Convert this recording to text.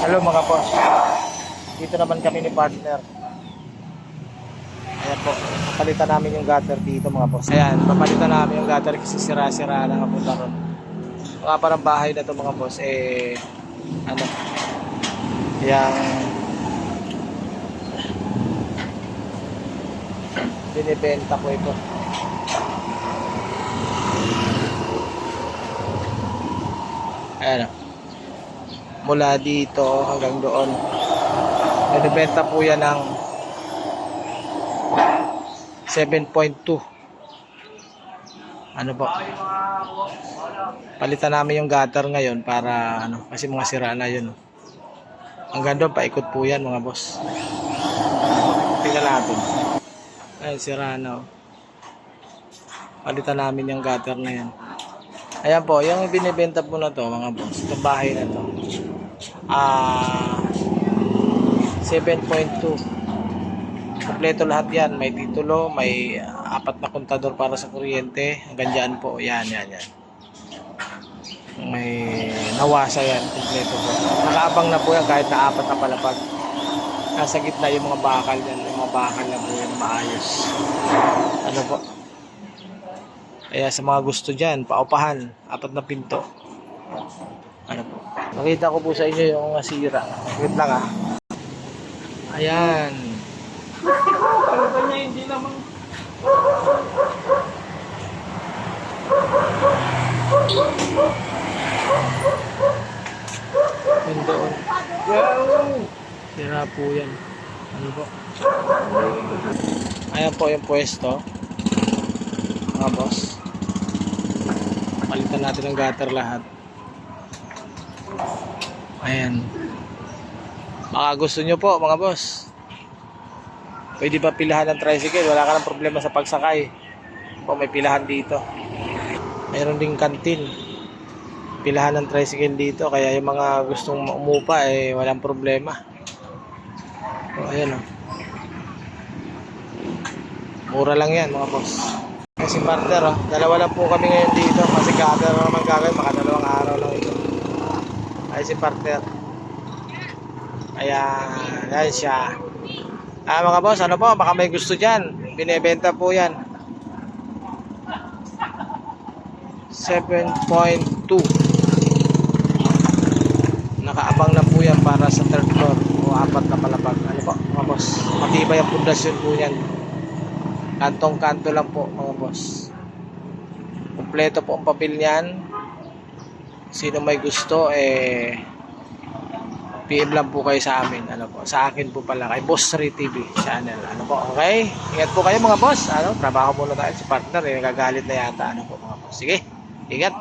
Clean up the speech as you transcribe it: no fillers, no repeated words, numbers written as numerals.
Hello mga boss. Dito naman kami ni partner. Ayan po. Papalitan namin yung gutter dito mga boss. Ayan. Papalitan namin yung gutter kasi sira-sira na kapunta ron. Mga parang bahay na to mga boss. Ano. Yang binibenta ko ito. Ayan. Mula dito hanggang doon. Binibenta po yan ng 7.2. Ano po? Palitan namin yung gutter ngayon para ano, kasi mga sira na yun. Hanggang doon paikot po yan mga boss. Tingnan natin. Ay, sira na. Palitan namin yung gutter na yan. Ayan po, yung binibenta po na to mga boss. Itong bahay na to. 7.2. Kompleto lahat yan. May titulo, may 4 na kontador para sa kuryente. Hanggang dyan po. Yan. May nawasa yan. Kompleto po. Nakaabang na po yan kahit na 4 na palapag. Nasa gitna yung mga bakal yan. Yung mga bakal na po yan maayos. Ano po? Kaya sa mga gusto dyan, paupahan. 4 na pinto. Ano po? Nakita ko po sa inyo yung nasira. Wait lang ah. Ayan. Pero kanya hindi naman. Yun doon. Sira po yan. Ano po? Ayan po yung pwesto. Mga boss. Palitan natin ang gutter lahat. Ayan. Baka gusto nyo po mga boss. Pwede pa pilahan ng tricycle. Wala ka ng problema sa pagsakay. Po, may pilahan dito. Mayroon ding kantin. Pilahan ng tricycle dito. Kaya yung mga gustong umupa walang problema. So, ayan o. Mura lang yan mga boss. Kasi partner dalawa lang po kami ngayon dito. Kasi gather naman kagad. Maka 2 araw lang ito. Ay si partner. Ayan. Ayan siya. Mga boss, ano po? Baka may gusto dyan. Binibenta po yan. 7.2. Nakaabang na po yan para sa 3rd floor. O 4 na palapag. Ano po mga boss? Matibay ang pundasyon po yan. Kantong-kanto lang po mga boss. Kompleto po ang papel niyan. Sino may gusto PM lang po kayo sa amin. Ano po? Sa akin po pala kay Boss Ray TV channel. Ano po? Okay? Ingat po kayo mga boss. Trabaho muna tayo si partner. Nagagalit na yata. Ano po mga boss? Sige. Ingat.